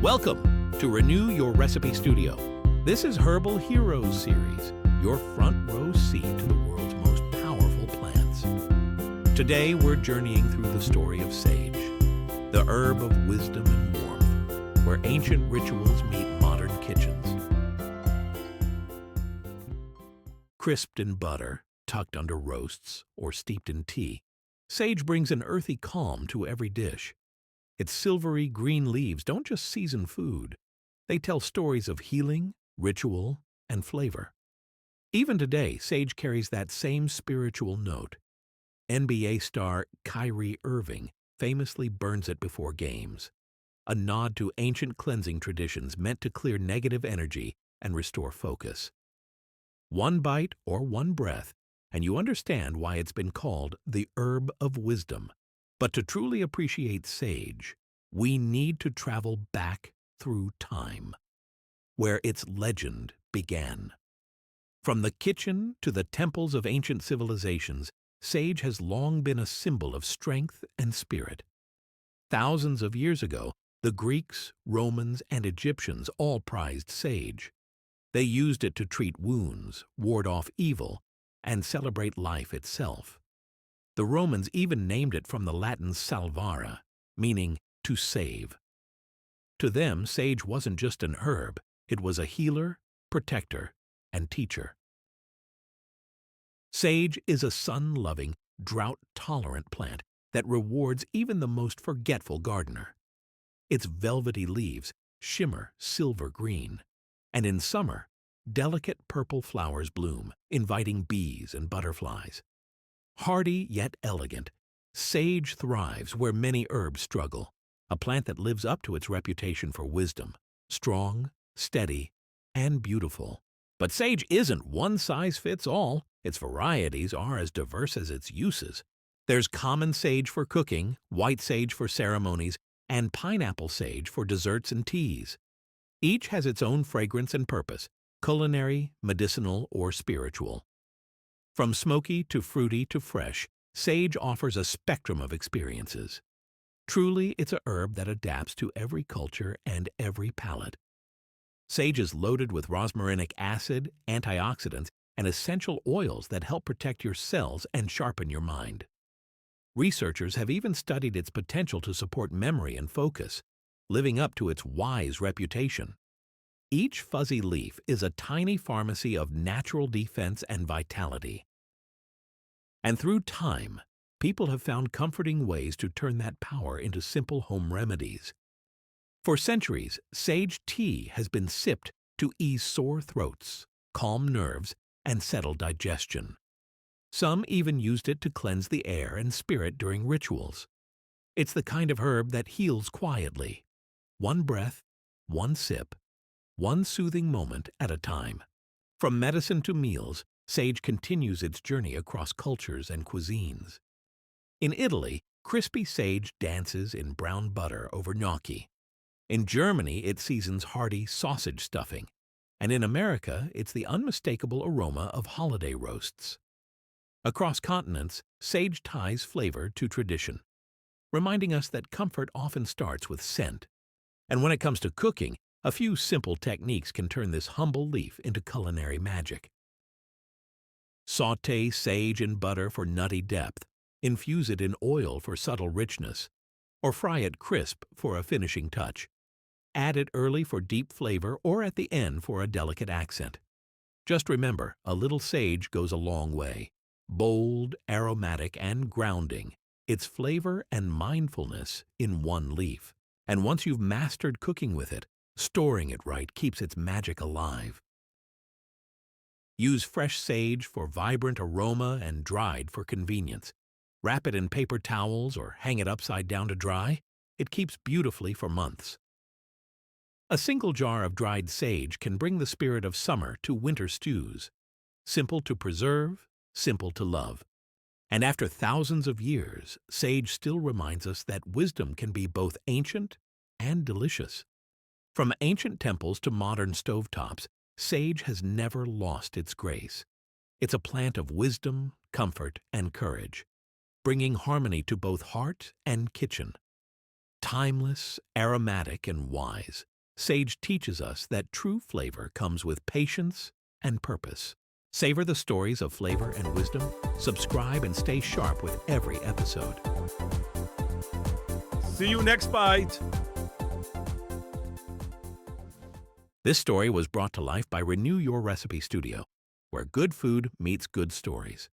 Welcome to Renew Your Recipe Studio. This is Herbal Heroes series, your front row seat to the world's most powerful plants. Today we're journeying through the story of sage, the herb of wisdom and warmth, where ancient rituals meet modern kitchens. Crisped in butter, tucked under roasts, or steeped in tea, sage brings an earthy calm to every dish. Its silvery green leaves don't just season food. They tell stories of healing, ritual, and flavor. Even today, sage carries that same spiritual note. NBA star Kyrie Irving famously burns it before games, a nod to ancient cleansing traditions meant to clear negative energy and restore focus. One bite or one breath, and you understand why it's been called the herb of wisdom. But to truly appreciate sage, we need to travel back through time, where its legend began. From the kitchen to the temples of ancient civilizations, sage has long been a symbol of strength and spirit. Thousands of years ago, the Greeks, Romans, and Egyptians all prized sage. They used it to treat wounds, ward off evil, and celebrate life itself. The Romans even named it from the Latin salvare, meaning to save. To them, sage wasn't just an herb, it was a healer, protector, and teacher. Sage is a sun-loving, drought-tolerant plant that rewards even the most forgetful gardener. Its velvety leaves shimmer silver green, and in summer, delicate purple flowers bloom, inviting bees and butterflies. Hardy yet elegant, sage thrives where many herbs struggle, a plant that lives up to its reputation for wisdom, strong, steady, and beautiful. But sage isn't one size fits all. Its varieties are as diverse as its uses. There's common sage for cooking, white sage for ceremonies, and pineapple sage for desserts and teas. Each has its own fragrance and purpose, culinary, medicinal, or spiritual. From smoky to fruity to fresh, sage offers a spectrum of experiences. Truly, it's a herb that adapts to every culture and every palate. Sage is loaded with rosmarinic acid, antioxidants, and essential oils that help protect your cells and sharpen your mind. Researchers have even studied its potential to support memory and focus, living up to its wise reputation. Each fuzzy leaf is a tiny pharmacy of natural defense and vitality. And through time, people have found comforting ways to turn that power into simple home remedies. For centuries, sage tea has been sipped to ease sore throats, calm nerves, and settle digestion. Some even used it to cleanse the air and spirit during rituals. It's the kind of herb that heals quietly, one breath, one sip, one soothing moment at a time. From medicine to meals, sage continues its journey across cultures and cuisines. In Italy, crispy sage dances in brown butter over gnocchi. In Germany, it seasons hearty sausage stuffing. And in America, it's the unmistakable aroma of holiday roasts. Across continents, sage ties flavor to tradition, reminding us that comfort often starts with scent. And when it comes to cooking, a few simple techniques can turn this humble leaf into culinary magic. Sauté sage in butter for nutty depth, infuse it in oil for subtle richness, or fry it crisp for a finishing touch. Add it early for deep flavor or at the end for a delicate accent. Just remember, a little sage goes a long way. Bold, aromatic, and grounding. It's flavor and mindfulness in one leaf. And once you've mastered cooking with it, storing it right keeps its magic alive. Use fresh sage for vibrant aroma and dried for convenience. Wrap it in paper towels or hang it upside down to dry. It keeps beautifully for months. A single jar of dried sage can bring the spirit of summer to winter stews. Simple to preserve, simple to love. And after thousands of years, sage still reminds us that wisdom can be both ancient and delicious. From ancient temples to modern stovetops, sage has never lost its grace. It's a plant of wisdom, comfort, and courage, bringing harmony to both heart and kitchen. Timeless, aromatic, and wise, Sage teaches us that true flavor comes with patience and purpose. Savor the stories of flavor and wisdom. Subscribe and stay sharp with every episode. See you next bite. This story was brought to life by Renew Your Recipe Studio, where good food meets good stories.